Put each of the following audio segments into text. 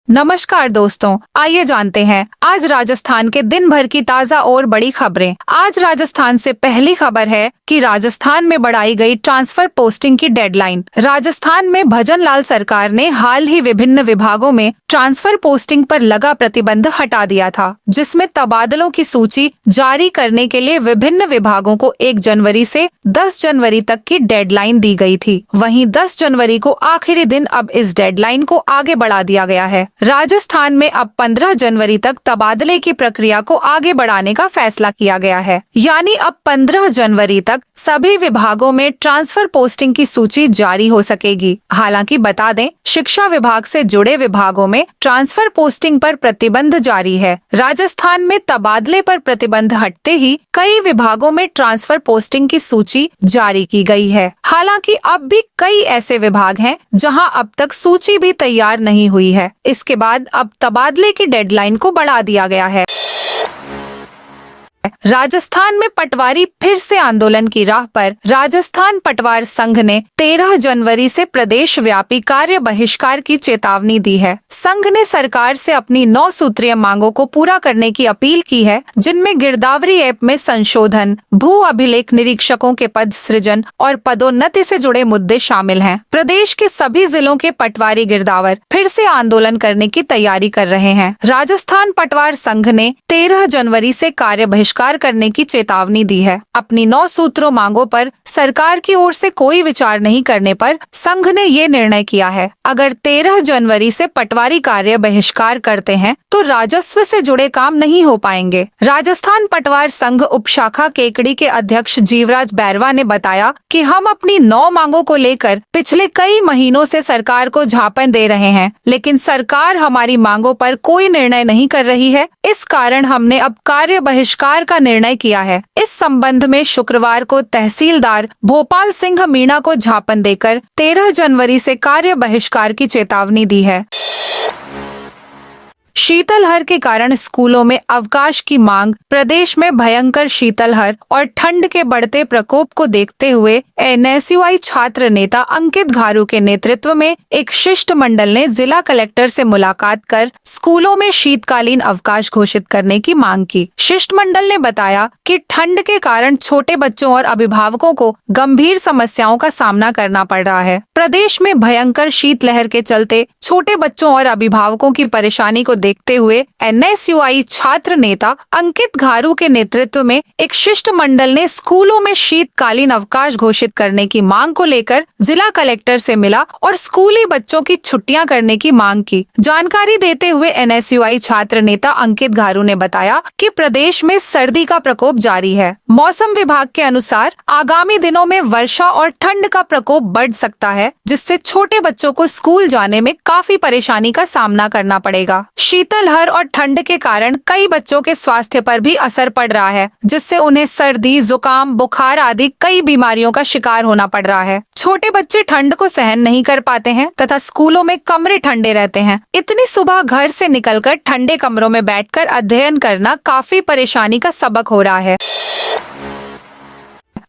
नमस्कार दोस्तों, आइए जानते हैं आज राजस्थान के दिन भर की ताज़ा और बड़ी खबरें। आज राजस्थान से पहली खबर है कि राजस्थान में बढ़ाई गई ट्रांसफर पोस्टिंग की डेडलाइन। राजस्थान में भजन लाल सरकार ने हाल ही विभिन्न विभागों में ट्रांसफर पोस्टिंग पर लगा प्रतिबंध हटा दिया था, जिसमें तबादलों की सूची जारी करने के लिए विभिन्न विभागों को 1 जनवरी से 10 जनवरी तक की डेडलाइन दी गई थी। वहीं 10 जनवरी को आखिरी दिन अब इस डेडलाइन को आगे बढ़ा दिया गया है। राजस्थान में अब 15 जनवरी तक तबादले की प्रक्रिया को आगे बढ़ाने का फैसला किया गया है, यानी अब 15 जनवरी तक सभी विभागों में ट्रांसफर पोस्टिंग की सूची जारी हो सकेगी। हालांकि बता दें, शिक्षा विभाग से जुड़े विभागों में ट्रांसफर पोस्टिंग पर प्रतिबंध जारी है। राजस्थान में तबादले पर प्रतिबंध हटते ही कई विभागों में ट्रांसफर पोस्टिंग की सूची जारी की गई है। हालांकि अब भी कई ऐसे विभाग हैं जहां अब तक सूची भी तैयार नहीं हुई है। इसके बाद अब तबादले की डेडलाइन को बढ़ा दिया गया है। राजस्थान में पटवारी फिर से आंदोलन की राह पर। राजस्थान पटवार संघ ने 13 जनवरी से प्रदेश व्यापी कार्य बहिष्कार की चेतावनी दी है। संघ ने सरकार से अपनी 9 सूत्रीय मांगों को पूरा करने की अपील की है, जिनमें गिरदावरी ऐप में संशोधन, भू अभिलेख निरीक्षकों के पद सृजन और पदोन्नति से जुड़े मुद्दे शामिल हैं। प्रदेश के सभी जिलों के पटवारी गिरदावर फिर से आंदोलन करने की तैयारी कर रहे हैं। राजस्थान पटवार संघ ने 13 जनवरी से कार्य बहिष्कार करने की चेतावनी दी है। अपनी 9 सूत्रों मांगों पर सरकार की ओर से कोई विचार नहीं करने पर संघ ने ये निर्णय किया है। अगर 13 जनवरी से पटवारी कार्य बहिष्कार करते हैं तो राजस्व से जुड़े काम नहीं हो पाएंगे। राजस्थान पटवार संघ उपशाखा केकड़ी के अध्यक्ष जीवराज बैरवा ने बताया कि हम अपनी 9 मांगों को लेकर पिछले कई महीनों से सरकार को झापन दे रहे हैं, लेकिन सरकार हमारी मांगों पर कोई निर्णय नहीं कर रही है। इस कारण हमने अब कार्य बहिष्कार का निर्णय किया है। इस संबंध में शुक्रवार को तहसीलदार भोपाल सिंह मीणा को झापन देकर 13 जनवरी से कार्य बहिष्कार की चेतावनी दी है। शीतलहर के कारण स्कूलों में अवकाश की मांग। प्रदेश में भयंकर शीतलहर और ठंड के बढ़ते प्रकोप को देखते हुए एनएसयूआई छात्र नेता अंकित घारू के नेतृत्व में एक शिष्टमंडल ने जिला कलेक्टर से मुलाकात कर स्कूलों में शीतकालीन अवकाश घोषित करने की मांग की। शिष्टमंडल ने बताया कि ठंड के कारण छोटे बच्चों और अभिभावकों को गंभीर समस्याओं का सामना करना पड़ रहा है। प्रदेश में भयंकर शीतलहर के चलते छोटे बच्चों और अभिभावकों की परेशानी को देखते हुए एनएसयूआई छात्र नेता अंकित घारू के नेतृत्व में एक शिष्टमंडल ने स्कूलों में शीतकालीन अवकाश घोषित करने की मांग को लेकर जिला कलेक्टर से मिला और स्कूली बच्चों की छुट्टियां करने की मांग की। जानकारी देते हुए एनएसयूआई छात्र नेता अंकित घारू ने बताया कि प्रदेश में सर्दी का प्रकोप जारी है। मौसम विभाग के अनुसार आगामी दिनों में वर्षा और ठंड का प्रकोप बढ़ सकता है, जिससे छोटे बच्चों को स्कूल जाने में काफी परेशानी का सामना करना पड़ेगा। शीतलहर और ठंड के कारण कई बच्चों के स्वास्थ्य पर भी असर पड़ रहा है, जिससे उन्हें सर्दी, जुकाम, बुखार आदि कई बीमारियों का शिकार होना पड़ रहा है। छोटे बच्चे ठंड को सहन नहीं कर पाते हैं तथा स्कूलों में कमरे ठंडे रहते हैं। इतनी सुबह घर से निकलकर ठंडे कमरों में बैठकर अध्ययन करना काफी परेशानी का सबक हो रहा है।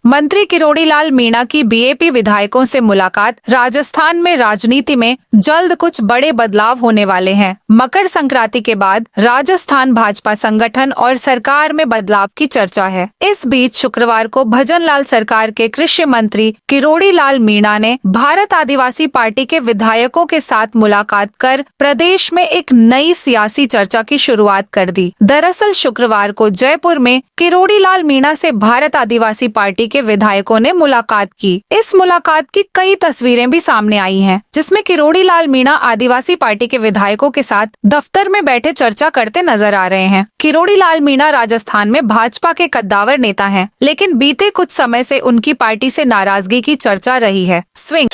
मंत्री किरोड़ी लाल मीणा की बीएपी विधायकों से मुलाकात। राजस्थान में राजनीति में जल्द कुछ बड़े बदलाव होने वाले हैं। मकर संक्रांति के बाद राजस्थान भाजपा संगठन और सरकार में बदलाव की चर्चा है। इस बीच शुक्रवार को भजन लाल सरकार के कृषि मंत्री किरोड़ी लाल मीणा ने भारत आदिवासी पार्टी के विधायकों के साथ मुलाकात कर प्रदेश में एक नई सियासी चर्चा की शुरुआत कर दी। दरअसल शुक्रवार को जयपुर में किरोड़ी लाल मीणा से भारत आदिवासी पार्टी के विधायकों ने मुलाकात की। इस मुलाकात की कई तस्वीरें भी सामने आई हैं, जिसमें किरोड़ी लाल मीणा आदिवासी पार्टी के विधायकों के साथ दफ्तर में बैठे चर्चा करते नजर आ रहे हैं। किरोड़ी लाल मीणा राजस्थान में भाजपा के कद्दावर नेता हैं, लेकिन बीते कुछ समय से उनकी पार्टी से नाराजगी की चर्चा रही है। स्विंग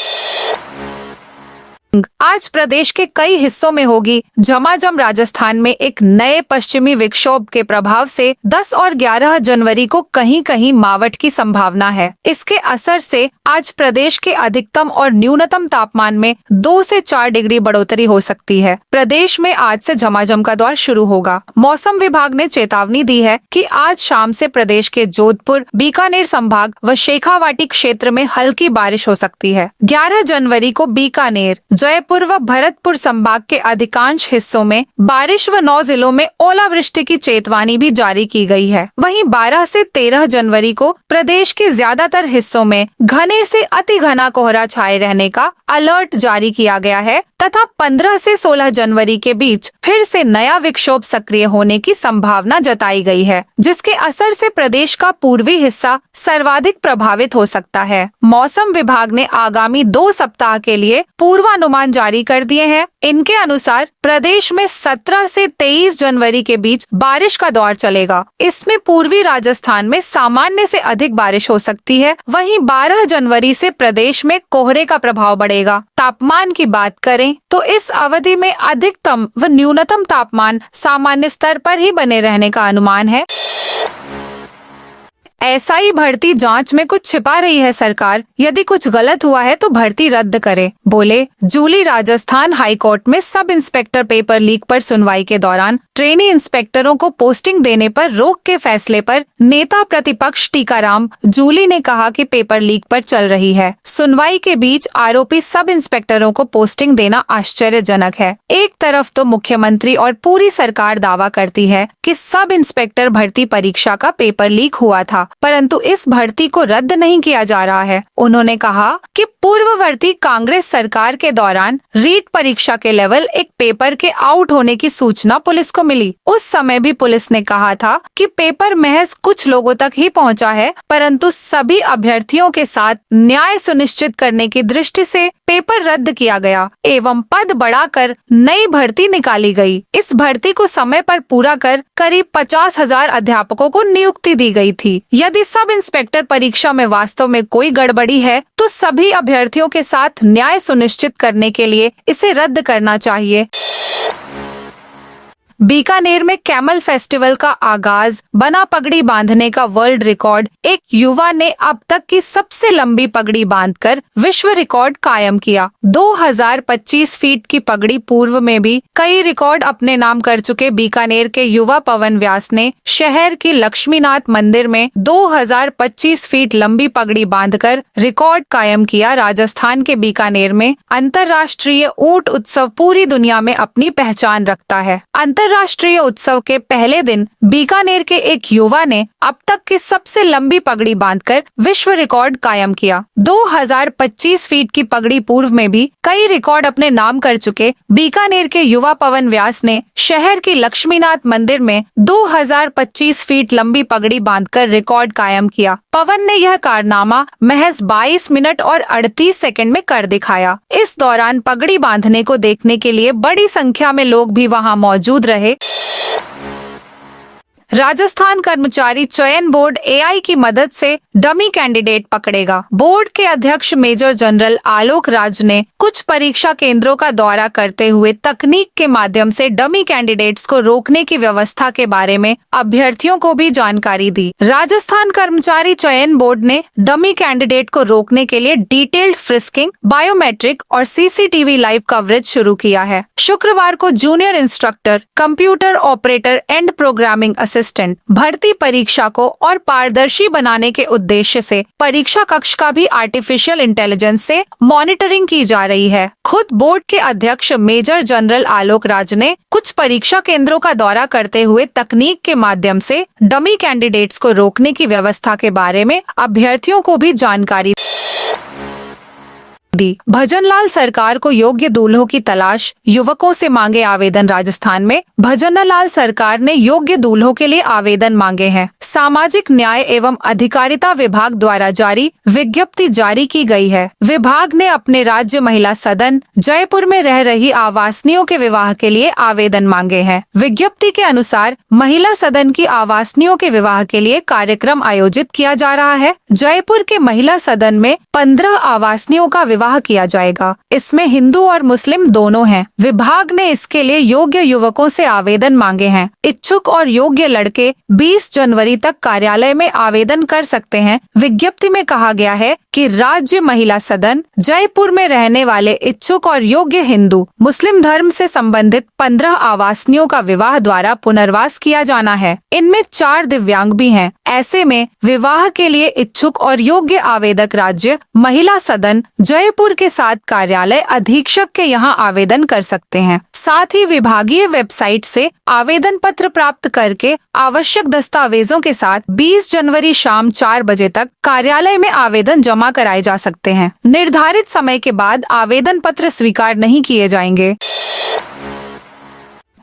आज प्रदेश के कई हिस्सों में होगी झमाझम। राजस्थान में एक नए पश्चिमी विक्षोभ के प्रभाव से 10 और 11 जनवरी को कहीं कहीं मावठ की संभावना है। इसके असर से आज प्रदेश के अधिकतम और न्यूनतम तापमान में 2 से 4 डिग्री बढ़ोतरी हो सकती है। प्रदेश में आज से झमाझम का दौर शुरू होगा। मौसम विभाग ने चेतावनी दी है कि आज शाम से प्रदेश के जोधपुर, बीकानेर संभाग व शेखावाटी क्षेत्र में हल्की बारिश हो सकती है। 11 जनवरी को बीकानेर, जयपुर व भरतपुर संभाग के अधिकांश हिस्सों में बारिश व 9 जिलों में ओलावृष्टि की चेतावनी भी जारी की गई है। वहीं 12 से 13 जनवरी को प्रदेश के ज्यादातर हिस्सों में घने से अति घना कोहरा छाए रहने का अलर्ट जारी किया गया है तथा 15 से 16 जनवरी के बीच फिर से नया विक्षोभ सक्रिय होने की संभावना जताई गई है, जिसके असर से प्रदेश का पूर्वी हिस्सा सर्वाधिक प्रभावित हो सकता है। मौसम विभाग ने आगामी 2 सप्ताह के लिए पूर्वानुमान जारी कर दिए हैं। इनके अनुसार प्रदेश में 17 से 23 जनवरी के बीच बारिश का दौर चलेगा। इसमें पूर्वी राजस्थान में सामान्य से अधिक बारिश हो सकती है। वहीं 12 जनवरी से प्रदेश में कोहरे का प्रभाव बढ़ेगा। तापमान की बात करें तो इस अवधि में अधिकतम व न्यूनतम तापमान सामान्य स्तर पर ही बने रहने का अनुमान है। एसआई भर्ती जांच में कुछ छिपा रही है सरकार, यदि कुछ गलत हुआ है तो भर्ती रद्द करे, बोले जूली। राजस्थान हाईकोर्ट में सब इंस्पेक्टर पेपर लीक पर सुनवाई के दौरान ट्रेनी इंस्पेक्टरों को पोस्टिंग देने पर रोक के फैसले पर नेता प्रतिपक्ष टीकाराम जूली ने कहा कि पेपर लीक पर चल रही है। सुनवाई के बीच आरोपी सब इंस्पेक्टरों को पोस्टिंग देना आश्चर्यजनक है। एक तरफ तो मुख्यमंत्री और पूरी सरकार दावा करती है कि सब इंस्पेक्टर भर्ती परीक्षा का पेपर लीक हुआ था, परंतु इस भर्ती को रद्द नहीं किया जा रहा है। उन्होंने कहा कि पूर्ववर्ती कांग्रेस सरकार के दौरान रीट परीक्षा के लेवल एक पेपर के आउट होने की सूचना पुलिस को मिली। उस समय भी पुलिस ने कहा था कि पेपर महज कुछ लोगों तक ही पहुंचा है, परंतु सभी अभ्यर्थियों के साथ न्याय सुनिश्चित करने की दृष्टि से पेपर रद्द किया गया एवं पद बढ़ाकर नई भर्ती निकाली गई। इस भर्ती को समय पर पूरा कर करीब 50,000 अध्यापकों को नियुक्ति दी गई थी। यदि सब इंस्पेक्टर परीक्षा में वास्तव में कोई गड़बड़ी है तो सभी अभ्यर्थियों के साथ न्याय सुनिश्चित करने के लिए इसे रद्द करना चाहिए। बीकानेर में कैमल फेस्टिवल का आगाज, बना पगड़ी बांधने का वर्ल्ड रिकॉर्ड। एक युवा ने अब तक की सबसे लंबी पगड़ी बांधकर विश्व रिकॉर्ड कायम किया। 2025 फीट की पगड़ी पूर्व में भी कई रिकॉर्ड अपने नाम कर चुके बीकानेर के युवा पवन व्यास ने शहर की लक्ष्मीनाथ मंदिर में 2025 फीट लंबी पगड़ी बांधकर रिकॉर्ड कायम किया। राजस्थान के बीकानेर में अंतर्राष्ट्रीय ऊंट उत्सव पूरी दुनिया में अपनी पहचान रखता है। अंतर्राष्ट्रीय उत्सव के पहले दिन बीकानेर के एक युवा ने अब तक की सबसे लंबी पगड़ी बांधकर विश्व रिकॉर्ड कायम किया। 2025 फीट की पगड़ी पूर्व में भी कई रिकॉर्ड अपने नाम कर चुके बीकानेर के युवा पवन व्यास ने शहर की लक्ष्मीनाथ मंदिर में 2025 फीट लंबी पगड़ी बांधकर रिकॉर्ड कायम किया। पवन ने यह कारनामा महज 22 मिनट और 38 सेकंड में कर दिखाया। इस दौरान पगड़ी बांधने को देखने के लिए बड़ी संख्या में लोग भी वहां मौजूद रहे। राजस्थान कर्मचारी चयन बोर्ड एआई की मदद से डमी कैंडिडेट पकड़ेगा। बोर्ड के अध्यक्ष मेजर जनरल आलोक राज ने कुछ परीक्षा केंद्रों का दौरा करते हुए तकनीक के माध्यम से डमी कैंडिडेट्स को रोकने की व्यवस्था के बारे में अभ्यर्थियों को भी जानकारी दी। राजस्थान कर्मचारी चयन बोर्ड ने डमी कैंडिडेट को रोकने के लिए डिटेल्ड फ्रिस्किंग, बायोमेट्रिक और सीसीटीवी लाइव कवरेज शुरू किया है। शुक्रवार को junior instructor, computer operator and programming assistant भर्ती परीक्षा को और पारदर्शी बनाने के उद्देश्य से परीक्षा कक्ष का भी आर्टिफिशियल इंटेलिजेंस से मॉनिटरिंग की जा रही है। खुद बोर्ड के अध्यक्ष मेजर जनरल आलोक राज ने कुछ परीक्षा केंद्रों का दौरा करते हुए तकनीक के माध्यम से डमी कैंडिडेट्स को रोकने की व्यवस्था के बारे में अभ्यर्थियों को भी जानकारी दी। भजनलाल सरकार को योग्य दूल्हों की तलाश, युवकों से मांगे आवेदन। राजस्थान में भजनलाल सरकार ने योग्य दूल्हों के लिए आवेदन मांगे हैं। सामाजिक न्याय एवं अधिकारिता विभाग द्वारा जारी विज्ञप्ति जारी की गई है। विभाग ने अपने राज्य महिला सदन जयपुर में रह रही आवासनियों के विवाह के लिए आवेदन मांगे हैं। विज्ञप्ति के अनुसार महिला सदन की आवासनियों के विवाह के लिए कार्यक्रम आयोजित किया जा रहा है। जयपुर के महिला सदन में 15 आवासनियों का विवाह किया जाएगा। इसमें हिंदू और मुस्लिम दोनों हैं। विभाग ने इसके लिए योग्य युवकों से आवेदन मांगे हैं। इच्छुक और योग्य लड़के 20 जनवरी तक कार्यालय में आवेदन कर सकते हैं। विज्ञप्ति में कहा गया है कि राज्य महिला सदन जयपुर में रहने वाले इच्छुक और योग्य हिंदू मुस्लिम धर्म से संबंधित 15 आवासनियों का विवाह द्वारा पुनर्वास किया जाना है। इनमें 4 दिव्यांग भी हैं। ऐसे में विवाह के लिए इच्छुक और योग्य आवेदक राज्य महिला सदन जयपुर के साथ कार्यालय अधीक्षक के यहां आवेदन कर सकते हैं। साथ ही विभागीय वेबसाइट से आवेदन पत्र प्राप्त करके आवश्यक दस्तावेजों के साथ 20 जनवरी शाम 4 बजे तक कार्यालय में आवेदन जमा कराए जा सकते हैं। निर्धारित समय के बाद आवेदन पत्र स्वीकार नहीं किए जाएंगे।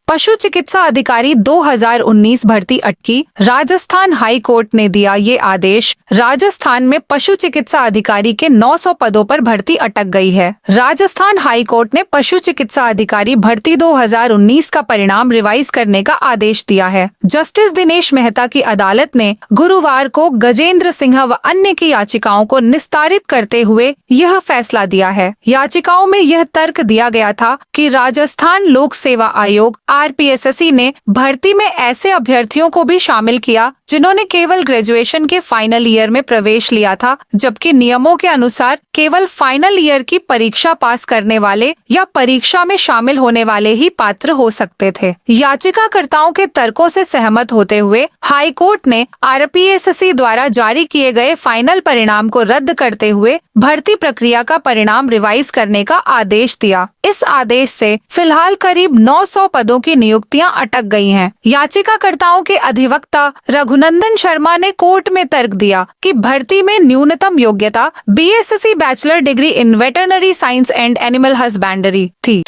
पशु चिकित्सा अधिकारी 2019 भर्ती अटकी, राजस्थान हाई कोर्ट ने दिया ये आदेश। राजस्थान में पशु चिकित्सा अधिकारी के 900 पदों पर भर्ती अटक गई है। राजस्थान हाई कोर्ट ने पशु चिकित्सा अधिकारी भर्ती 2019 का परिणाम रिवाइज करने का आदेश दिया है। जस्टिस दिनेश मेहता की अदालत ने गुरुवार को गजेंद्र सिंह व अन्य की याचिकाओं को निस्तारित करते हुए यह फैसला दिया है। याचिकाओं में यह तर्क दिया गया था कि राजस्थान लोक सेवा आयोग RPSSE ने भर्ती में ऐसे अभ्यर्थियों को भी शामिल किया जिन्होंने केवल ग्रेजुएशन के फाइनल ईयर में प्रवेश लिया था, जबकि नियमों के अनुसार केवल फाइनल ईयर की परीक्षा पास करने वाले या परीक्षा में शामिल होने वाले ही पात्र हो सकते थे। याचिकाकर्ताओं के तर्कों से सहमत होते हुए हाई कोर्ट ने RPSSE द्वारा जारी किए गए फाइनल परिणाम को रद्द करते हुए भर्ती प्रक्रिया का परिणाम रिवाइज करने का आदेश दिया। इस आदेश से फिलहाल करीब 900 पदों की नियुक्तियां अटक गई हैं। याचिकाकर्ताओं के अधिवक्ता रघुनंदन शर्मा ने कोर्ट में तर्क दिया कि भर्ती में न्यूनतम योग्यता BSc bachelor degree in veterinary science and animal husbandry थी।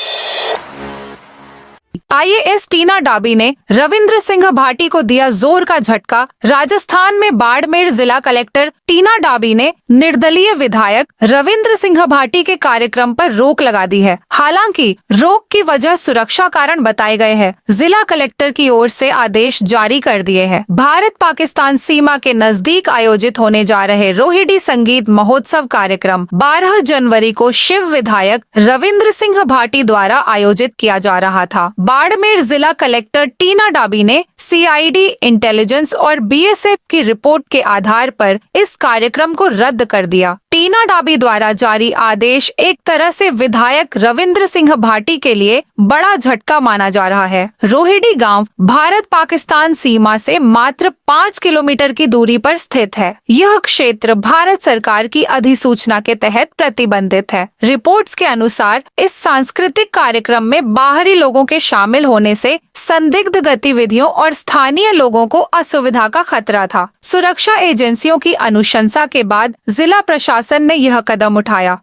IAS टीना डाबी ने रविंद्र सिंह भाटी को दिया जोर का झटका। राजस्थान में बाड़मेर जिला कलेक्टर टीना डाबी ने निर्दलीय विधायक रविंद्र सिंह भाटी के कार्यक्रम पर रोक लगा दी है। हालांकि रोक की वजह सुरक्षा कारण बताए गए हैं। जिला कलेक्टर की ओर से आदेश जारी कर दिए हैं। भारत पाकिस्तान सीमा के नजदीक आयोजित होने जा रहे रोहिणी संगीत महोत्सव कार्यक्रम 12 जनवरी को शिव विधायक रविंद्र सिंह भाटी द्वारा आयोजित किया जा रहा था। बाड़मेर जिला कलेक्टर टीना डाबी ने CID इंटेलिजेंस और BSF की रिपोर्ट के आधार पर इस कार्यक्रम को रद्द कर दिया। टीना डाबी द्वारा जारी आदेश एक तरह से विधायक रविंद्र सिंह भाटी के लिए बड़ा झटका माना जा रहा है। रोहिणी गांव भारत पाकिस्तान सीमा से मात्र 5 किलोमीटर की दूरी पर स्थित है। यह क्षेत्र भारत सरकार की अधिसूचना के तहत प्रतिबंधित है। रिपोर्ट्स के अनुसार इस सांस्कृतिक कार्यक्रम में बाहरी लोगों के शामिल होने से संदिग्ध गतिविधियों और स्थानीय लोगों को असुविधा का खतरा था। सुरक्षा एजेंसियों की अनुशंसा के बाद जिला प्रशासन ने यह कदम उठाया।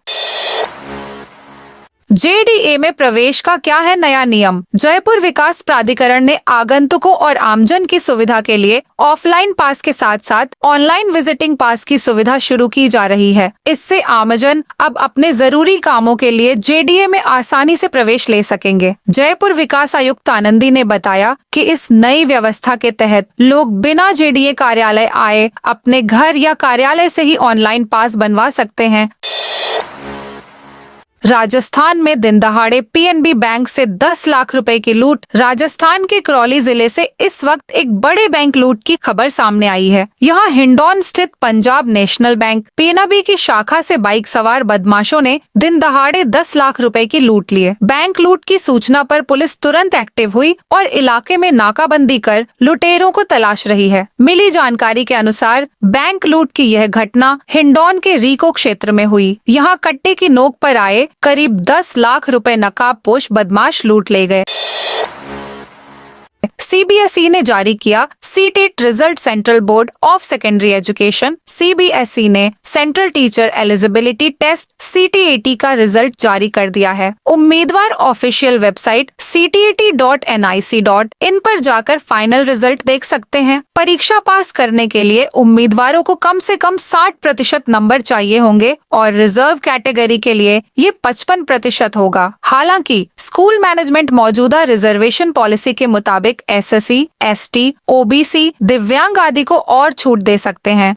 JDA में प्रवेश का क्या है नया नियम? जयपुर विकास प्राधिकरण ने आगंतुकों और आमजन की सुविधा के लिए ऑफलाइन पास के साथ साथ ऑनलाइन विजिटिंग पास की सुविधा शुरू की जा रही है। इससे आमजन अब अपने जरूरी कामों के लिए JDA में आसानी से प्रवेश ले सकेंगे। जयपुर विकास आयुक्त आनंदी ने बताया कि इस नई व्यवस्था के तहत लोग बिना JDA कार्यालय आए अपने घर या कार्यालय से ही ऑनलाइन पास बनवा सकते हैं। राजस्थान में दिन दहाड़े PNB बैंक से 10 लाख रुपए की लूट। राजस्थान के करौली जिले से इस वक्त एक बड़े बैंक लूट की खबर सामने आई है। यहाँ हिंडौन स्थित पंजाब नेशनल बैंक PNB की शाखा से बाइक सवार बदमाशों ने दिन दहाड़े 10 लाख रुपए की लूट लिए। बैंक लूट की सूचना पर पुलिस तुरंत एक्टिव हुई और इलाके में नाकाबंदी कर लुटेरों को तलाश रही है। मिली जानकारी के अनुसार बैंक लूट की यह घटना हिंडौन के रीको क्षेत्र में हुई। यहाँ कट्टे की नोक पर आए करीब 10 लाख रुपए नकाबपोश बदमाश लूट ले गए। CBSE ने जारी किया CTET result. Central board of secondary education CBSE ने central teacher eligibility test CTET का रिजल्ट जारी कर दिया है। उम्मीदवार ऑफिशियल वेबसाइट ctet.nic.in पर जाकर फाइनल रिजल्ट देख सकते हैं। परीक्षा पास करने के लिए उम्मीदवारों को कम से कम 60% नंबर चाहिए होंगे और रिजर्व कैटेगरी के लिए ये 55% होगा। हालांकि स्कूल मैनेजमेंट मौजूदा रिजर्वेशन पॉलिसी के मुताबिक SSC, ST, OBC, दिव्यांग आदि को और छूट दे सकते हैं।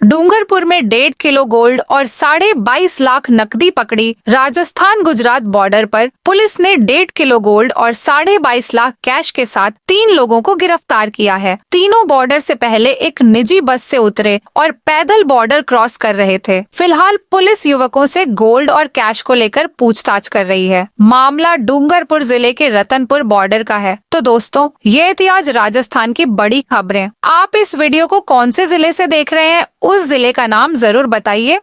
डूंगरपुर में 1.5 किलो गोल्ड और 22.5 लाख नकदी पकड़ी। राजस्थान गुजरात बॉर्डर पर पुलिस ने 1.5 किलो गोल्ड और 22.5 लाख कैश के साथ 3 लोगों को गिरफ्तार किया है। तीनों बॉर्डर से पहले एक निजी बस से उतरे और पैदल बॉर्डर क्रॉस कर रहे थे। फिलहाल पुलिस युवकों से गोल्ड और कैश को लेकर पूछताछ कर रही है। मामला डूंगरपुर जिले के रतनपुर बॉर्डर का है। तो दोस्तों, ये थी आज राजस्थान की बड़ी खबरें। आप इस वीडियो को कौन से जिले से देख रहे हैं, उस जिले का नाम जरूर बताइए।